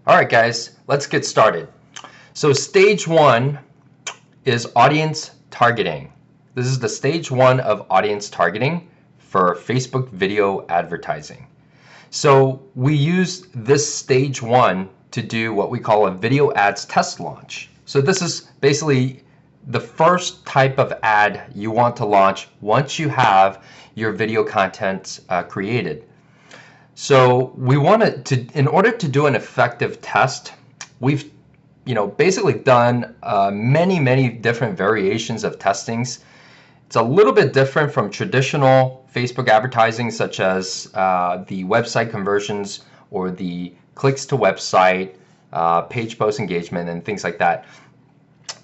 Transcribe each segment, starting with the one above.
All right, guys, let's get started. So stage one is audience targeting. This is the stage one of audience targeting for Facebook video advertising. So we use this stage one to do what we call a video ads test launch. So this is basically the first type of ad you want to launch once you have your video content created. So we wanted to, in order to do an effective test, we've basically done many different variations of testings. It's a little bit different from traditional Facebook advertising, such as the website conversions or the clicks to website, page post engagement, and things like that.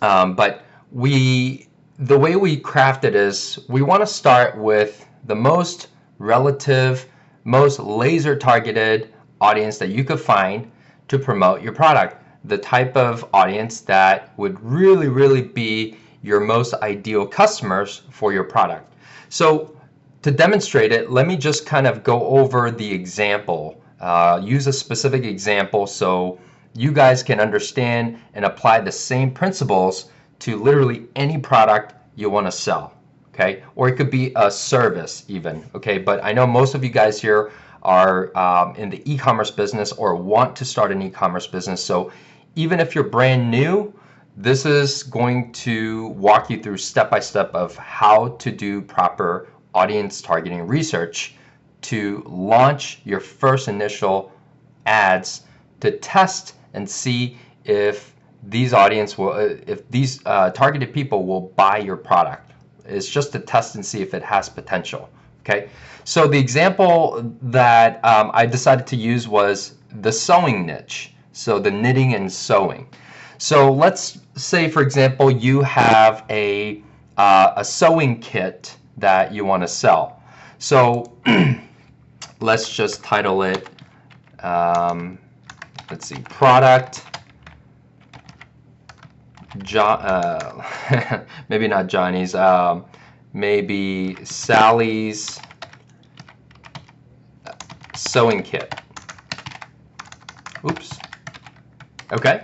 But the way we craft it is we want to start with the most relative, most laser targeted audience that you could find to promote your product. The type of audience that would really be your most ideal customers for your product. So to demonstrate it, let me just kind of go over the example, use a specific example so you guys can understand and apply the same principles to literally any product you want to sell. Okay, or it could be a service even. Okay, but I know most of you guys here are in the e-commerce business or want to start an e-commerce business. So even if you're brand new, this is going to walk you through step by step of how to do proper audience targeting research to launch your first initial ads to test and see if these targeted people will buy your product. It's just to test and see if it has potential. Okay, so the example that I decided to use was the sewing niche, so the knitting and sewing. So let's say, for example, you have a sewing kit that you want to sell. So let's just title it, let's see, product. Maybe not Johnny's, maybe Sally's sewing kit. Oops. Okay.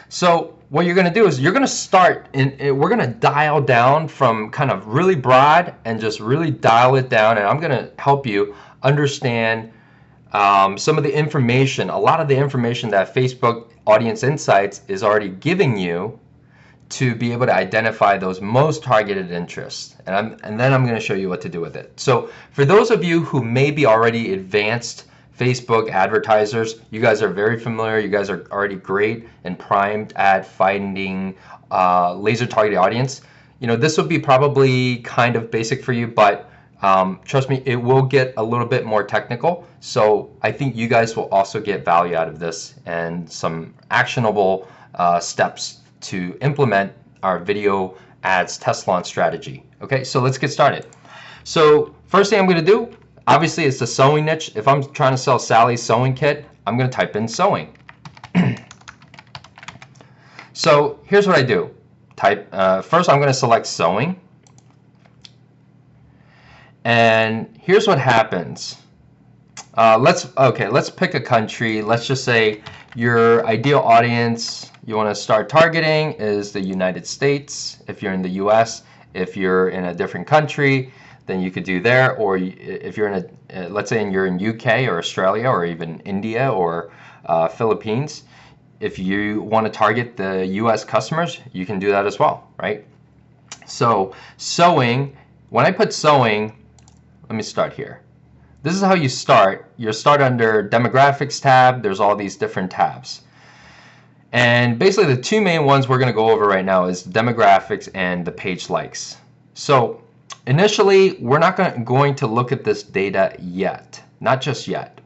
So what you're going to do is you're going to start, we're going to dial down from kind of really broad and just really dial it down, and I'm going to help you understand some of the information, a lot of the information that Facebook Audience Insights is already giving you to be able to identify those most targeted interests. And then I'm going to show you what to do with it. So for those of you who may be already advanced Facebook advertisers, you guys are very familiar, you guys are already great and primed at finding laser targeted audience. This would be probably kind of basic for you, but trust me, it will get a little bit more technical. So I think you guys will also get value out of this and some actionable steps to implement our video ads test launch strategy. Okay, so let's get started. So first thing I'm going to do, obviously, it's the sewing niche. If I'm trying to sell Sally's sewing kit, I'm going to type in sewing. So here's what I do. First, I'm going to select sewing. And here's what happens. Let's pick a country. Let's just say your ideal audience you want to start targeting is the United States. If you're in the US, if you're in a different country, then you could do there. Or if you're in let's say you're in UK or Australia or even India or Philippines, if you want to target the US customers, you can do that as well, right? So sewing, when I put sewing, let me start here. This is how you start. You start under demographics tab. There's all these different tabs. And basically the two main ones we're going to go over right now is demographics and the page likes. So initially, we're not going to look at this data yet, not just yet.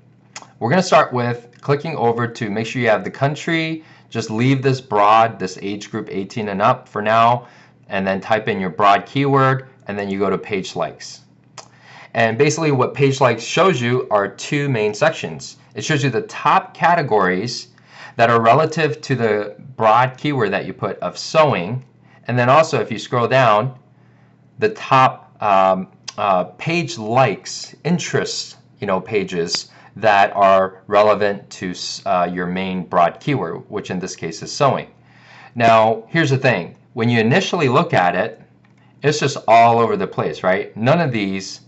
We're going to start with clicking over to make sure you have the country. Just leave this broad, this age group 18 and up for now, and then type in your broad keyword, and then you go to page likes. And basically what page likes shows you are two main sections. It shows you the top categories that are relative to the broad keyword that you put of sewing, and then also if you scroll down, the top page likes, interest pages that are relevant to your main broad keyword, which in this case is sewing. Now, here's the thing. When you initially look at it, it's just all over the place, right? None of these,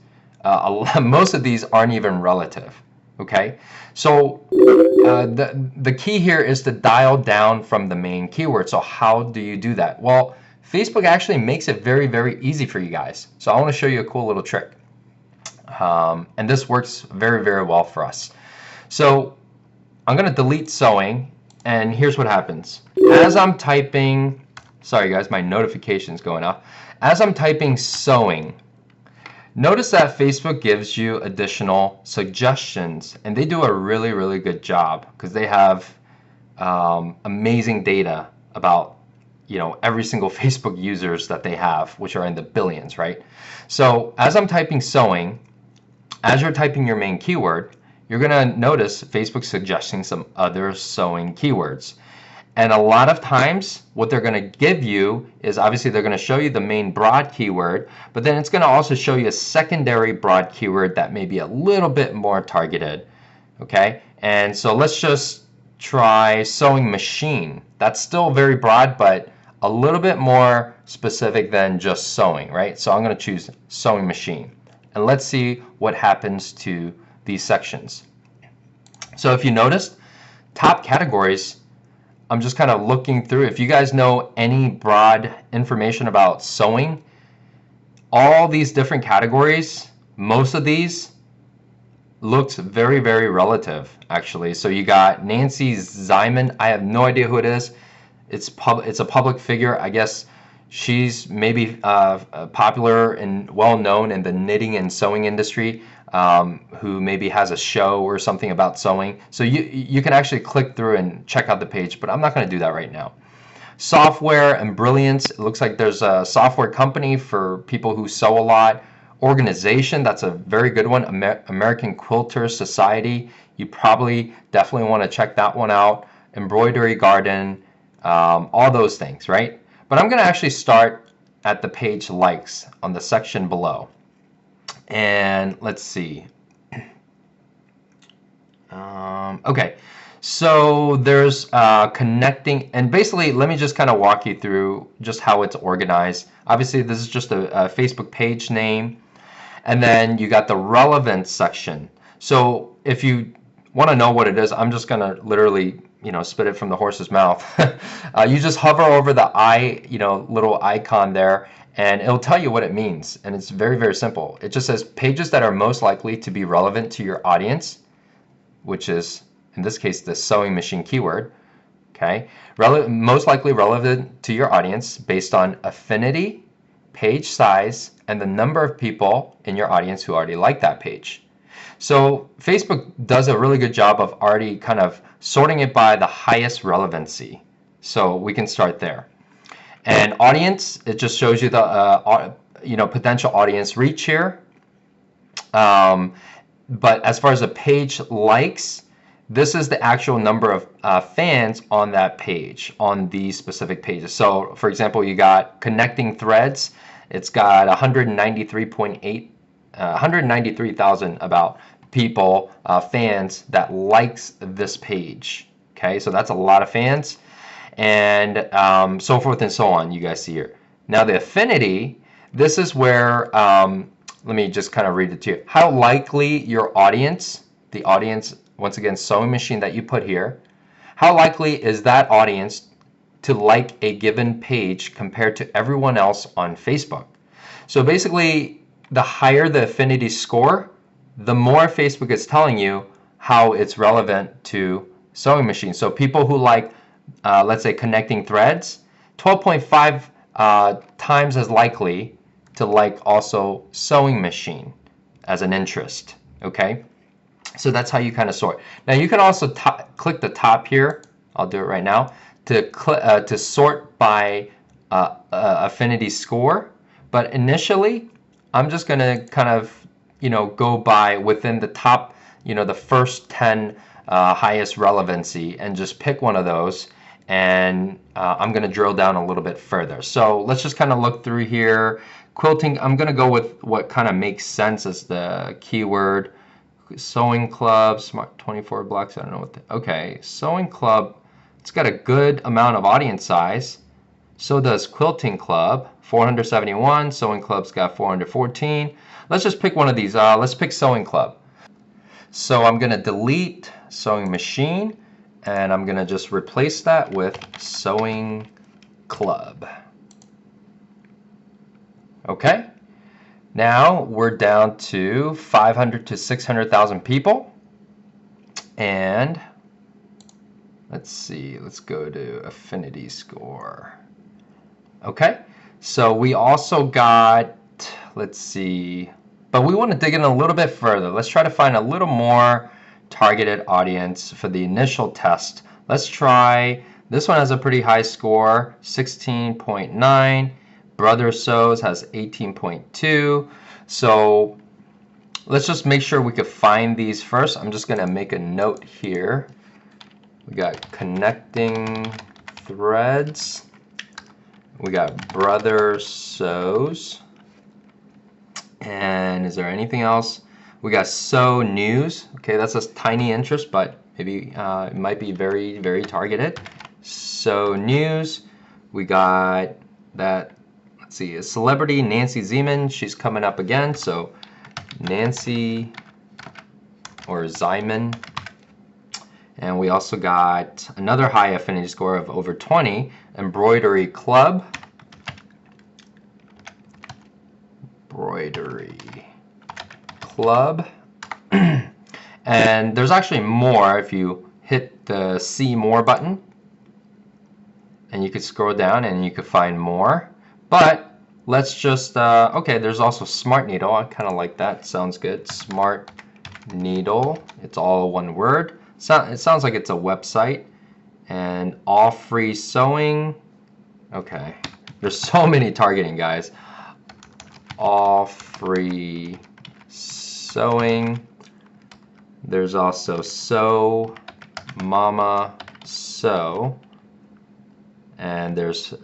most of these aren't even relative, okay? So the key here is to dial down from the main keyword. So how do you do that? Well, Facebook actually makes it very, very easy for you guys. So I want to show you a cool little trick. And this works very, very well for us. So I'm going to delete sewing, and here's what happens. As I'm typing, sorry guys, my notification's going off. As I'm typing sewing, notice that Facebook gives you additional suggestions, and they do a really, really good job because they have amazing data about every single Facebook users that they have, which are in the billions, right? So as I'm typing sewing, as you're typing your main keyword, you're going to notice Facebook suggesting some other sewing keywords. And a lot of times what they're going to give you is, obviously they're going to show you the main broad keyword, but then it's going to also show you a secondary broad keyword that may be a little bit more targeted. Okay, and so let's just try sewing machine. That's still very broad, but a little bit more specific than just sewing, right? So I'm going to choose sewing machine, and let's see what happens to these sections. So if you noticed, top categories, I'm just kind of looking through. If you guys know any broad information about sewing, all these different categories, most of these looks very, very relative, actually. So you got Nancy Ziman. I have no idea who it is. It's a public figure. I guess she's maybe popular and well known in the knitting and sewing industry, who maybe has a show or something about sewing. So you can actually click through and check out the page, but I'm not going to do that right now. Software and Brilliance. It looks like there's a software company for people who sew a lot. Organization, that's a very good one. American Quilter Society. You probably definitely want to check that one out. Embroidery Garden, all those things, right? But I'm going to actually start at the page likes on the section below. And let's see. Okay, so there's connecting, and basically let me just kind of walk you through just how it's organized. Obviously this is just a Facebook page name, and then you got the relevance section. So if you want to know what it is, I'm just gonna literally spit it from the horse's mouth. You just hover over the little icon there, and it'll tell you what it means. And it's very, very simple. It just says pages that are most likely to be relevant to your audience, which is in this case the sewing machine keyword. Okay, most likely relevant to your audience based on affinity, page size, and the number of people in your audience who already like that page. So Facebook does a really good job of already kind of sorting it by the highest relevancy. So we can start there. And audience, it just shows you the potential audience reach here. But as far as the page likes, this is the actual number of fans on that page, on these specific pages. So for example, you got connecting threads. It's got 193,000 about people, fans that likes this page. Okay, so that's a lot of fans, and so forth and so on. You guys see here. Now the affinity, this is where let me just kind of read it to you. How likely your audience, the audience, once again, sewing machine that you put here, how likely is that audience to like a given page compared to everyone else on Facebook? So basically, the higher the affinity score, the more Facebook is telling you how it's relevant to sewing machine. So people who like, let's say, connecting threads, 12.5 times as likely to like also sewing machine as an interest. Okay, so that's how you kind of sort. Now you can also click the top here. I'll do it right now to sort by affinity score. But initially, I'm just going to kind of go by within the top, the first 10 highest relevancy, and just pick one of those. And I'm going to drill down a little bit further. So let's just kind of look through here. Quilting, I'm going to go with what kind of makes sense as the keyword. Sewing Club, Smart 24 blocks. I don't know what. Okay, Sewing Club. It's got a good amount of audience size. So does Quilting Club, 471. Sewing Club's got 414. Let's just pick one of these. Let's pick Sewing Club. So I'm going to delete Sewing Machine, and I'm going to just replace that with Sewing Club. Okay. Now we're down to 500 to 600,000 people. And let's see, let's go to affinity score. Okay, so we also got, let's see, but we want to dig in a little bit further. Let's try to find a little more targeted audience for the initial test. Let's try, this one has a pretty high score, 16.9. Brother Sews has 18.2. So let's just make sure we could find these first. I'm just going to make a note here. We got connecting threads. We got Brother Sews. And is there anything else? We got Sew News. Okay, that's a tiny interest, but maybe it might be very, very targeted. Sew News. We got that. Let's see, a celebrity, Nancy Zeman. She's coming up again. So Nancy or Zyman. And we also got another high affinity score of over 20, Embroidery Club. Embroidery Club. And there's actually more if you hit the See More button. And you could scroll down and you could find more. But let's just, okay, there's also Smart Needle. I kind of like that. Sounds good. Smart Needle. It's all one word. It sounds like it's a website. And All Free Sewing. Okay. There's so many targeting, guys. All Free Sewing. There's also Sew Mama Sew. And there's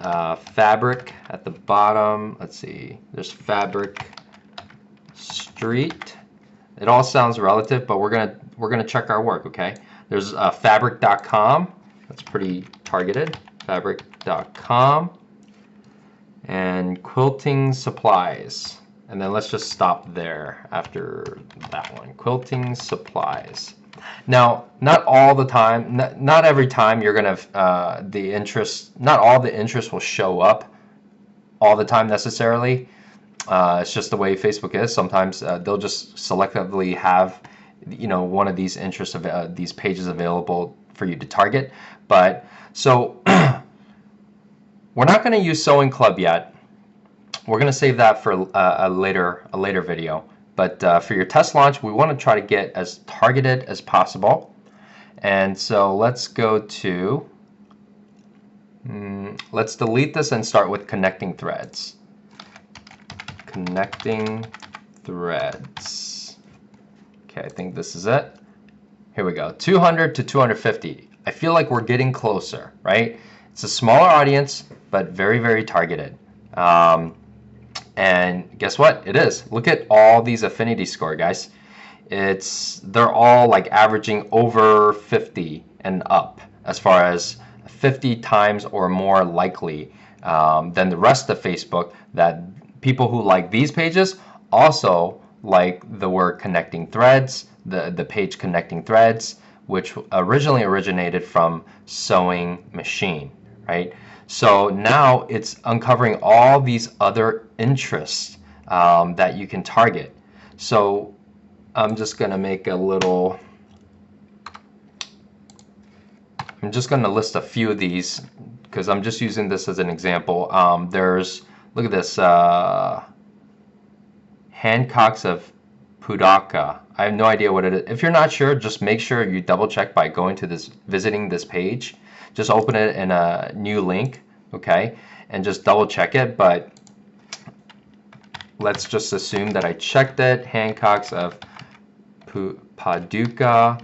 Fabric at the bottom. Let's see. There's Fabric Street. It all sounds relative, but we're gonna check our work. Okay. There's Fabric.com. That's pretty targeted. Fabric.com. And Quilting Supplies. And then let's just stop there after that one. Quilting Supplies. Now, not all the time, not every time you're gonna the interest. Not all the interest will show up all the time necessarily. It's just the way Facebook is. Sometimes they'll just selectively have, one of these interests of these pages available for you to target. But so we're not going to use Sewing Club yet. We're going to save that for a later video. But for your test launch, we want to try to get as targeted as possible. And so let's go to, let's delete this and start with connecting threads. Connecting threads. Okay, I think this is it. Here we go. 200 to 250. I feel like we're getting closer, right? It's a smaller audience, but very, very targeted. And guess what? It is. Look at all these affinity score, guys. They're all like averaging over 50 and up, as far as 50 times or more likely than the rest of Facebook. That people who like these pages also like the word connecting threads, the page connecting threads, which originally originated from Sewing Machine, right? So now it's uncovering all these other interests that you can target. So I'm just going to make a little, I'm just going to list a few of these because I'm just using this as an example. There's, look at this, Hancocks of Pudaka. I have no idea what it is. If you're not sure, just make sure you double check by going to this, visiting this page. Just open it in a new link, okay, and just double check it. But let's just assume that I checked it. Hancocks of Paducah.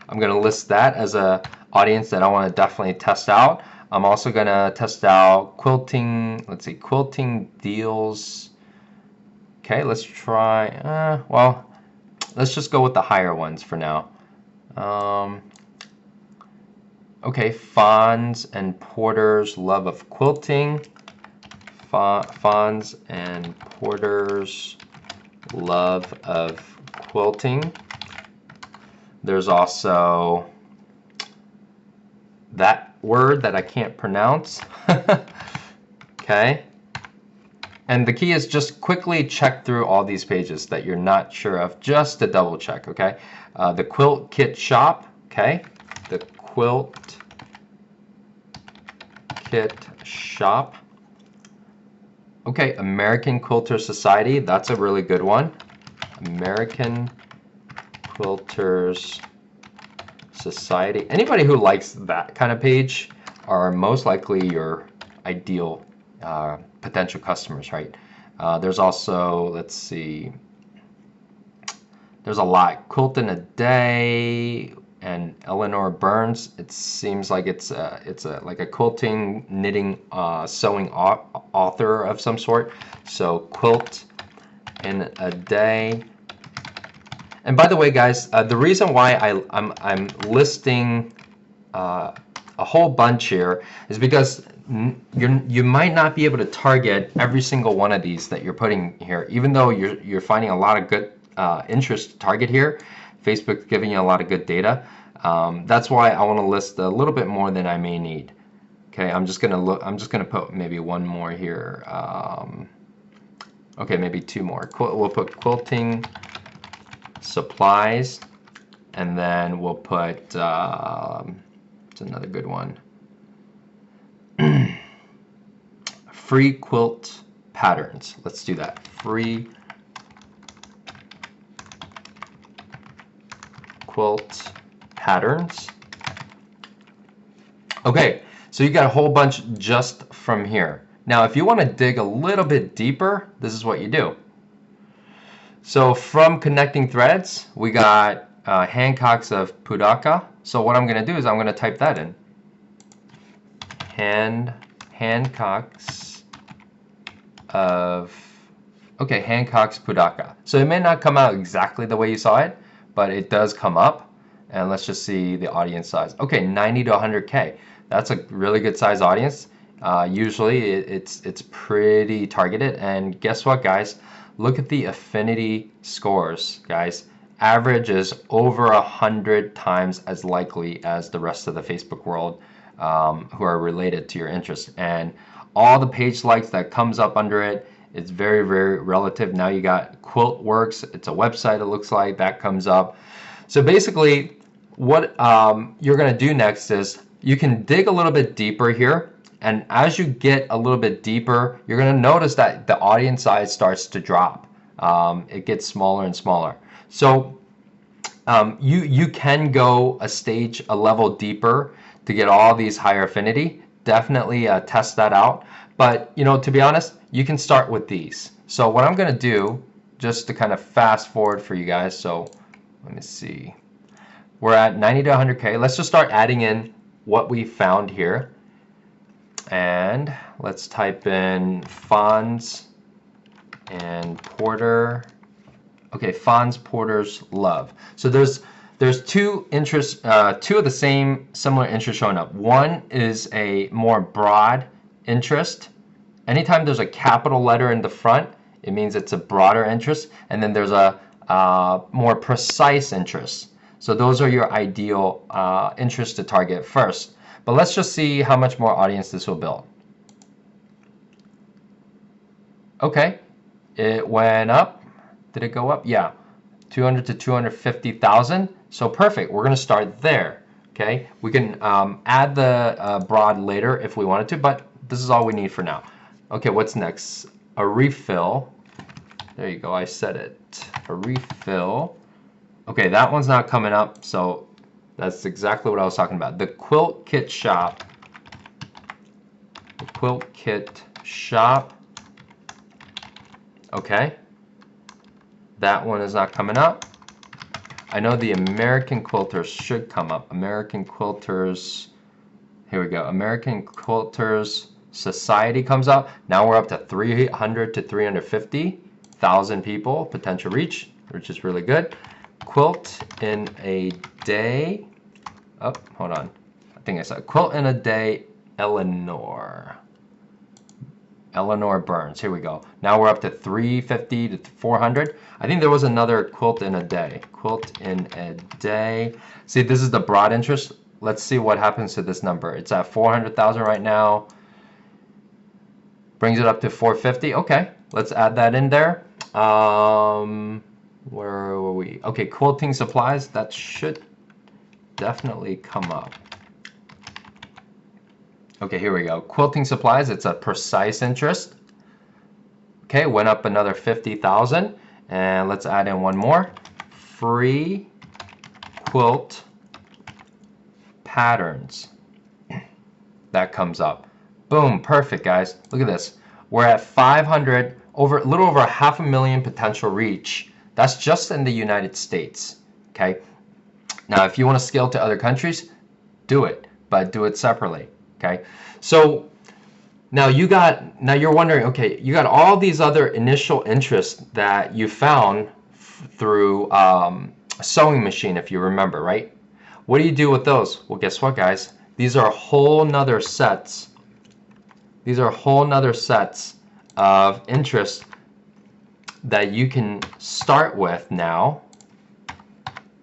I'm going to list that as a audience that I want to definitely test out. I'm also going to test out quilting. Let's see, quilting deals. Okay, let's try. Well, let's just go with the higher ones for now. Okay, Fonz and Porter's Love of Quilting. Fonz and Porter's Love of Quilting. There's also that word that I can't pronounce. Okay. And the key is just quickly check through all these pages that you're not sure of, just to double check, okay? The Quilt Kit Shop, okay? The Quilt Kit Shop. Okay, American Quilter Society, that's a really good one. American Quilters Society. Anybody who likes that kind of page are most likely your ideal potential customers, right? There's also, let's see, there's a lot. Quilt in a Day and Eleanor Burns. It seems like it's like a quilting, knitting, sewing author of some sort. So Quilt in a Day. And by the way, guys, the reason why I'm listing a whole bunch here is because you might not be able to target every single one of these that you're putting here, even though you're finding a lot of good interest to target here. Facebook's giving you a lot of good data. That's why I want to list a little bit more than I may need. Okay, I'm just gonna put maybe one more here. Okay, maybe two more. We'll put quilting supplies, and then we'll put it's another good one. Free quilt patterns. Let's do that. Free quilt patterns. Okay, so you got a whole bunch just from here. Now, if you want to dig a little bit deeper, this is what you do. So from connecting threads, we got Hancock's of Pudaka. So what I'm going to do is I'm going to type that in. Hancock's of, okay, Hancock's Pudaka. So it may not come out exactly the way you saw it, but it does come up. And let's just see the audience size. Okay, 90 to 100K. That's a really good size audience. Usually it's pretty targeted. And guess what, guys? Look at the affinity scores, guys. Average is over 100 times as likely as the rest of the Facebook world who are related to your interest. And all the page likes that comes up under it, it's very, very relative. Now you got QuiltWorks. It's a website, it looks like, that comes up. So basically, what you're going to do next is you can dig a little bit deeper here. And as you get a little bit deeper, you're going to notice that the audience size starts to drop. It gets smaller and smaller. So you can go a level deeper to get all these higher affinity. Definitely test that out. But you know, to be honest, you can start with these. So what I'm going to do, just to kind of fast forward for you guys. So let me see. We're at 90 to 100K. Let's just start adding in what we found here. And let's type in Fonz and Porter. Okay, Fonz, Porter's Love. So there's two interests, two of the same similar interests showing up. One is a more broad interest. Anytime there's a capital letter in the front, it means it's a broader interest. And then there's a more precise interest. So those are your ideal interests to target first. But let's just see how much more audience this will build. Okay, it went up. Did it go up? Yeah, 200 to 250,000. So perfect. We're going to start there. Okay, we can add the broad later if we wanted to, but this is all we need for now. Okay, what's next? A refill. There you go. I said it. A refill. Okay, that one's not coming up. So that's exactly what I was talking about. The Quilt Kit Shop. The Quilt Kit Shop. Okay. That one is not coming up. I know the American Quilters should come up. American Quilters. Here we go. American Quilters Society comes up. Now we're up to 300 to 350,000 people potential reach, which is really good. quilt in a day. Oh, hold on. I think I said quilt in a day, Eleanor. Eleanor Burns. Here we go. Now we're up to 350 to 400. I think there was another quilt in a day. Quilt in a day. See, this is the broad interest. Let's see what happens to this number. It's at 400,000 right now. Brings it up to 450. Okay, let's add that in there. Where were we? Okay, quilting supplies. That should definitely come up. Okay, here we go. Quilting supplies, it's a precise interest. Okay, went up another 50,000. And let's add in one more. Free quilt patterns. That comes up. Boom, perfect, guys. Look at this. We're at 500, a little over 500,000 potential reach. That's just in the United States. Okay. Now, if you want to scale to other countries, do it, but do it separately. Okay, so now you're wondering, okay, you got all these other initial interests that you found through Sewing Machine, if you remember, right? What do you do with those? Well, guess what, guys? These are whole nother sets. These are whole nother sets of interests that you can start with now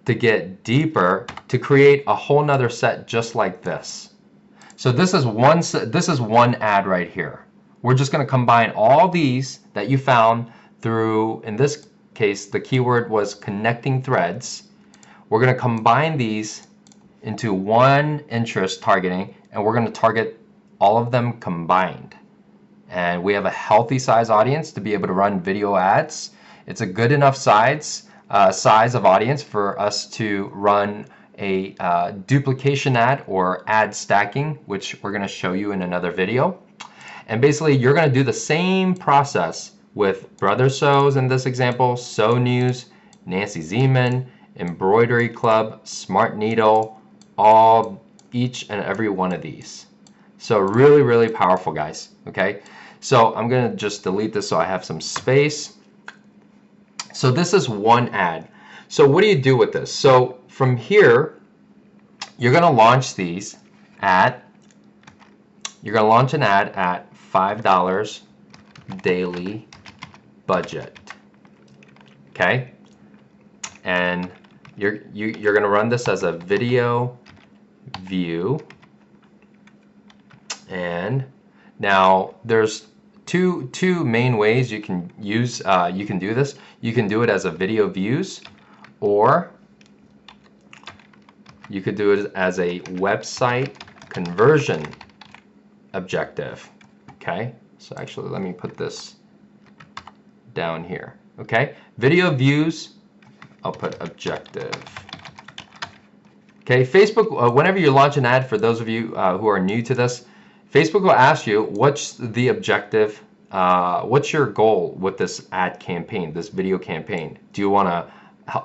to get deeper, to create a whole nother set just like this. So this is one ad right here. We're just going to combine all these that you found through, in this case, the keyword was connecting threads. We're going to combine these into one interest targeting, and we're going to target all of them combined. And we have a healthy size audience to be able to run video ads. It's a good enough size of audience for us to run a duplication ad or ad stacking, which we're going to show you in another video. And basically, you're going to do the same process with Brother Sews in this example, Sew News, Nancy Zeman, Embroidery Club, Smart Needle, each and every one of these. So really, really powerful, guys. Okay, so I'm going to just delete this so I have some space. So this is one ad. So what do you do with this? So from here, you're going to launch these you're going to launch an ad at $5 daily budget. Okay? And you're going to run this as a video view. And now there's two main ways you can use you can do this. You can do it as a video views, or you could do it as a website conversion objective. Okay, so actually let me put this down here. Okay, video views, I'll put objective. Okay, Facebook, whenever you launch an ad, for those of you who are new to this, Facebook will ask you, what's the objective, what's your goal with this ad campaign, this video campaign? Do you want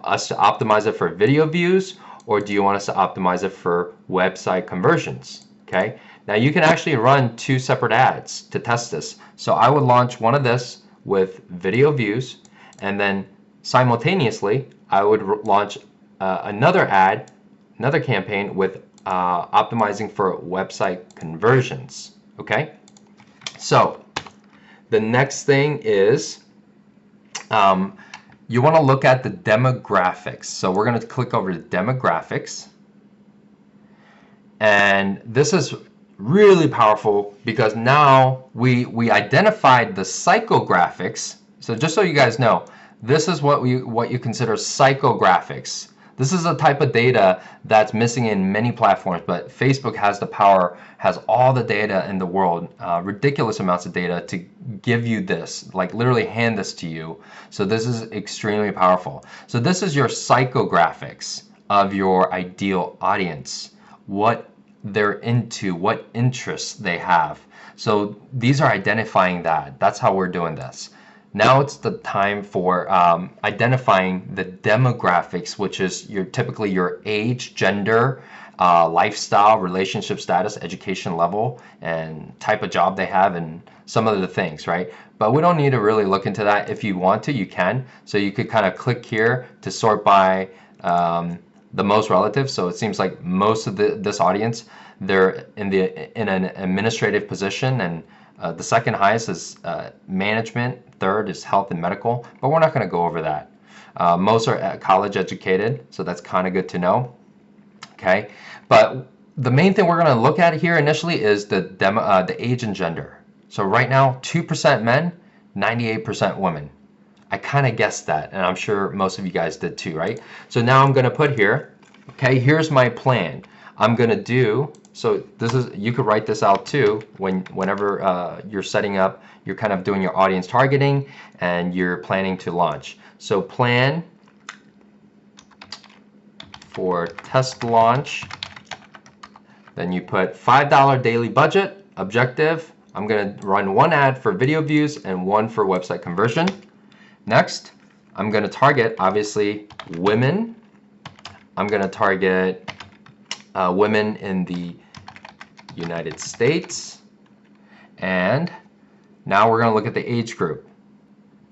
us to optimize it for video views, or do you want us to optimize it for website conversions? Okay, now you can actually run two separate ads to test this. So I would launch one of this with video views, and then simultaneously I would launch another ad, another campaign with optimizing for website conversions. Okay, so the next thing is you want to look at the demographics. So we're going to click over to demographics, and this is really powerful because now we identified the psychographics. So just so you guys know, this is what you consider psychographics. This is a type of data that's missing in many platforms, but Facebook has the power, has all the data in the world, ridiculous amounts of data to give you this, like literally hand this to you. So this is extremely powerful. So this is your psychographics of your ideal audience, what they're into, what interests they have. So these are identifying that. That's how we're doing this. Now it's the time for identifying the demographics, which is typically your age, gender, lifestyle, relationship status, education level, and type of job they have, and some of the things, right? But we don't need to really look into that. If you want to, you can. So you could kind of click here to sort by the most relative. So it seems like most of this audience, they're in an administrative position, and the second highest is management, third is health and medical, but we're not going to go over that. Most are college educated, so that's kind of good to know. Okay, but the main thing we're going to look at here initially is the age and gender. So right now, 2% men, 98% women. I kind of guessed that, and I'm sure most of you guys did too, right? So now I'm going to put here, okay, here's my plan. I'm going to do, so this is, you could write this out too whenever you're setting up, you're kind of doing your audience targeting and you're planning to launch. So plan for test launch, then you put $5 daily budget, objective. I'm going to run one ad for video views and one for website conversion. Next, I'm going to target, obviously, women. I'm going to target women in the United States. And now we're going to look at the age group.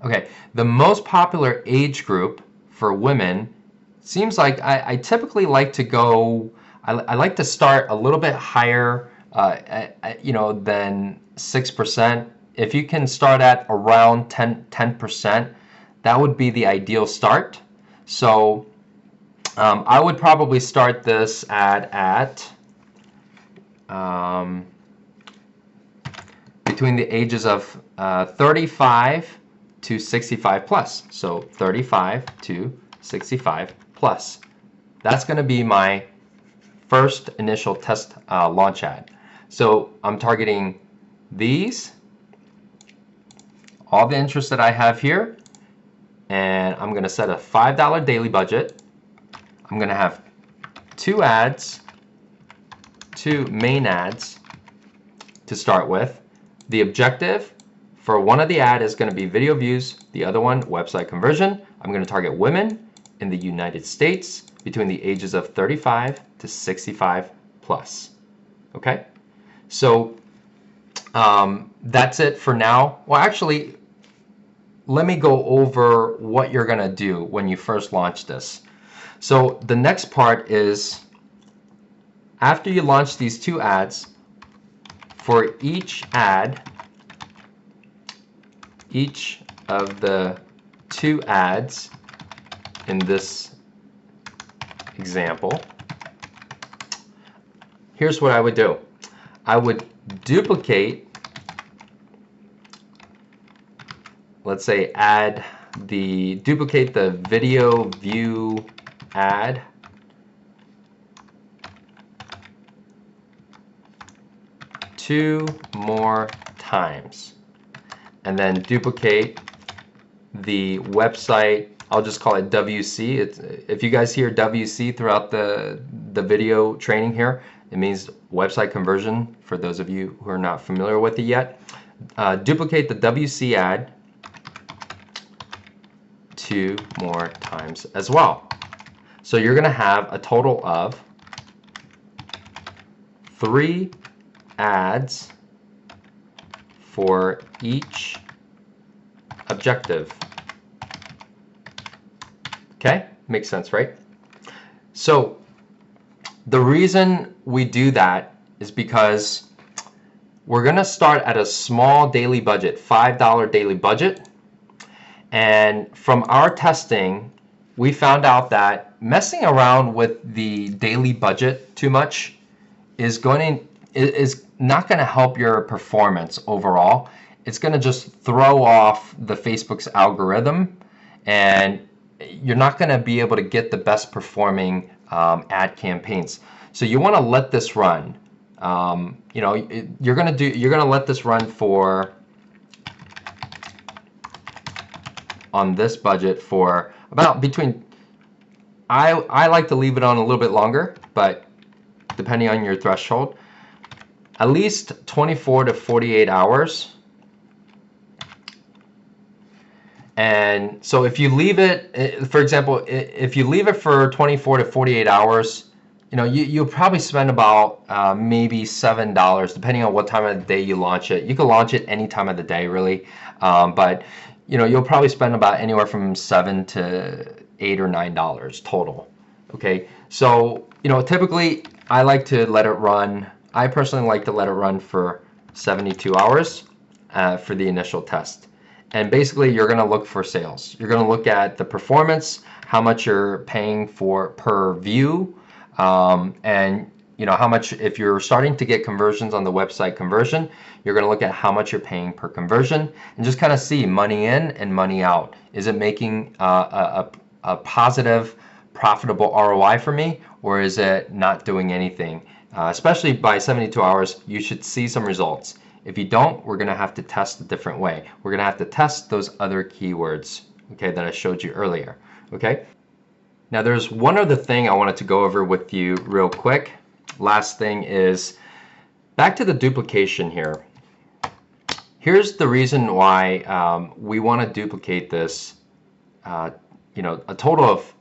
Okay, the most popular age group for women seems like I typically like to go, I like to start a little bit higher, you know, than 6%. If you can start at around 10%, that would be the ideal start. So I would probably start this ad at between the ages of 35 to 65 plus. So 35 to 65 plus. That's going to be my first initial test launch ad. So I'm targeting these, all the interests that I have here, and I'm going to set a $5 daily budget. I'm going to have two ads, two main ads to start with. The objective for one of the ad is going to be video views, the other one website conversion. I'm going to target women in the United States between the ages of 35 to 65 plus. Okay, so that's it for now. Well, actually, let me go over what you're going to do when you first launch this. So the next part is, after you launch these two ads, for each ad, each of the two ads in this example, here's what I would do. I would duplicate, let's say duplicate the video view ad two more times, and then duplicate the website. I'll just call it WC. If you guys hear WC throughout the video training here, it means website conversion, for those of you who are not familiar with it yet. Duplicate the WC ad two more times as well. So you're going to have a total of 3 ads for each objective. Okay, makes sense, right? So the reason we do that is because we're going to start at a small daily budget, $5 daily budget. And from our testing, we found out that messing around with the daily budget too much is not going to help your performance overall. It's going to just throw off the Facebook's algorithm, and you're not going to be able to get the best performing ad campaigns. So you want to let this run. You know, you're going to let this run for, on this budget, for about between, I like to leave it on a little bit longer, but depending on your threshold, at least 24 to 48 hours. And so if you leave it, for example, if you leave it for 24 to 48 hours, you know, you'll probably spend about maybe $7, depending on what time of the day you launch it. You can launch it any time of the day, really, but you know, you'll probably spend about anywhere from $7 to $8 or $9 total. Okay, so typically I like to let it run. I personally like to let it run for 72 hours for the initial test. And basically you're going to look for sales. You're going to look at the performance, how much you're paying for per view, and how much, if you're starting to get conversions on the website conversion, you're going to look at how much you're paying per conversion and just kind of see money in and money out. Is it making a positive, profitable ROI for me, or is it not doing anything? Especially by 72 hours, you should see some results. If you don't, we're going to have to test a different way. We're going to have to test those other keywords, okay, that I showed you earlier, okay? Now there's one other thing I wanted to go over with you real quick. Last thing is back to the duplication here. Here's the reason why we want to duplicate this. A total of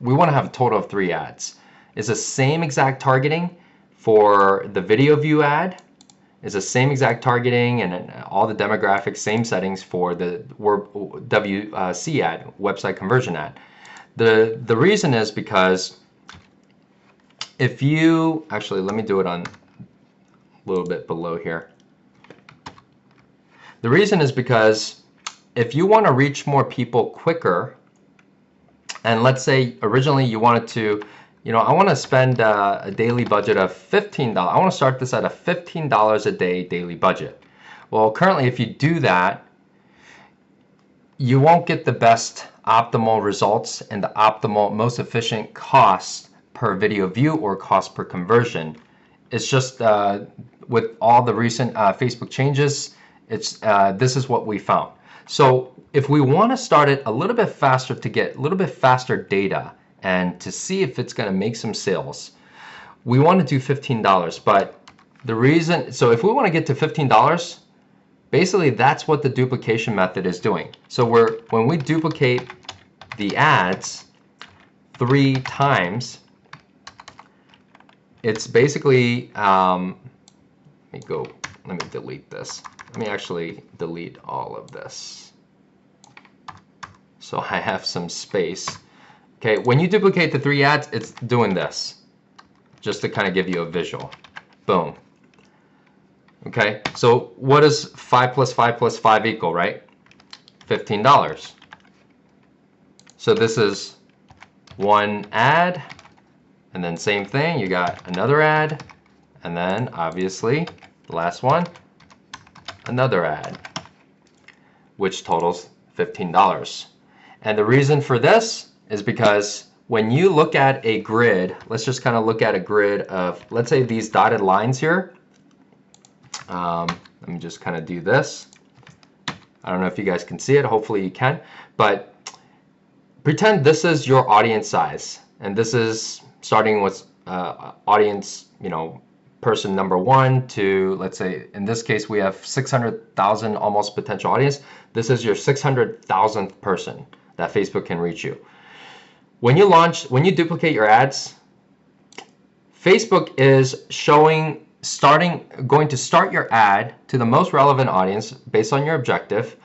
we want to have a total of 3 ads. It's the same exact targeting for the video view ad. It's the same exact targeting and all the demographics, same settings for the WC ad, website conversion ad. The reason is because if you, actually let me do it on a little bit below here. The reason is because if you want to reach more people quicker, and let's say originally you wanted to, I want to spend a daily budget of $15. I want to start this at a $15 a day daily budget. Well, currently if you do that, you won't get the best optimal results and the optimal, most efficient cost per video view or cost per conversion. It's just with all the recent Facebook changes, this is what we found. So if we want to start it a little bit faster to get a little bit faster data and to see if it's going to make some sales, we want to do $15. But the reason, so if we want to get to $15, basically that's what the duplication method is doing. So when we duplicate the ads 3 times, it's basically, let me delete this. Let me actually delete all of this, so I have some space. Okay, when you duplicate the 3 ads, it's doing this, just to kind of give you a visual. Boom. Okay, so what does 5 plus 5 plus 5 equal, right? $15. So this is 1 ad, and then same thing, you got another ad, and then obviously the last one, another ad, which totals $15. And the reason for this is because when you look at a grid, let's just kind of look at a grid of, let's say these dotted lines here. Let me just kind of do this. I don't know if you guys can see it, hopefully you can, but pretend this is your audience size, and this is starting with audience, person number 1 to, let's say in this case we have 600,000 almost potential audience. This is your 600,000th person that Facebook can reach you. When you duplicate your ads, Facebook is going to start your ad to the most relevant audience based on your objective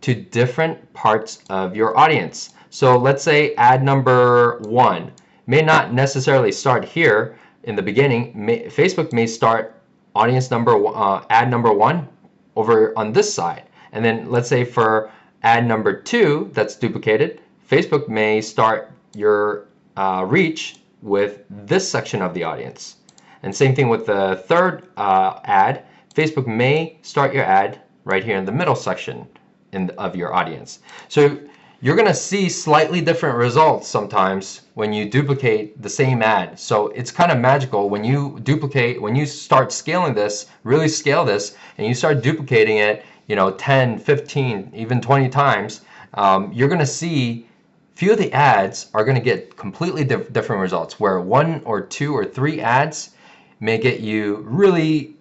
to different parts of your audience. So let's say ad number 1 may not necessarily start here in the beginning. Facebook may start audience ad number 1 over on this side, and then let's say for ad number 2 that's duplicated, Facebook may start your reach with this section of the audience. And same thing with the third ad. Facebook may start your ad right here in the middle section of your audience. So you're going to see slightly different results sometimes when you duplicate the same ad. So it's kind of magical when you start scaling this, really scale this, and you start duplicating it, 10, 15, even 20 times, you're going to see few of the ads are going to get completely different results, where 1 or 2 or 3 ads may get you really,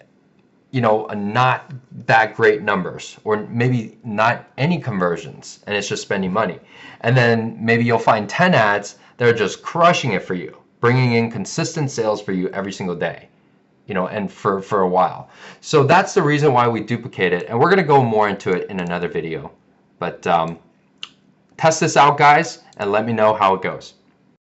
not that great numbers, or maybe not any conversions, and it's just spending money. And then maybe you'll find 10 ads that are just crushing it for you, bringing in consistent sales for you every single day, and for a while. So that's the reason why we duplicate it, and we're going to go more into it in another video. But test this out, guys, and let me know how it goes.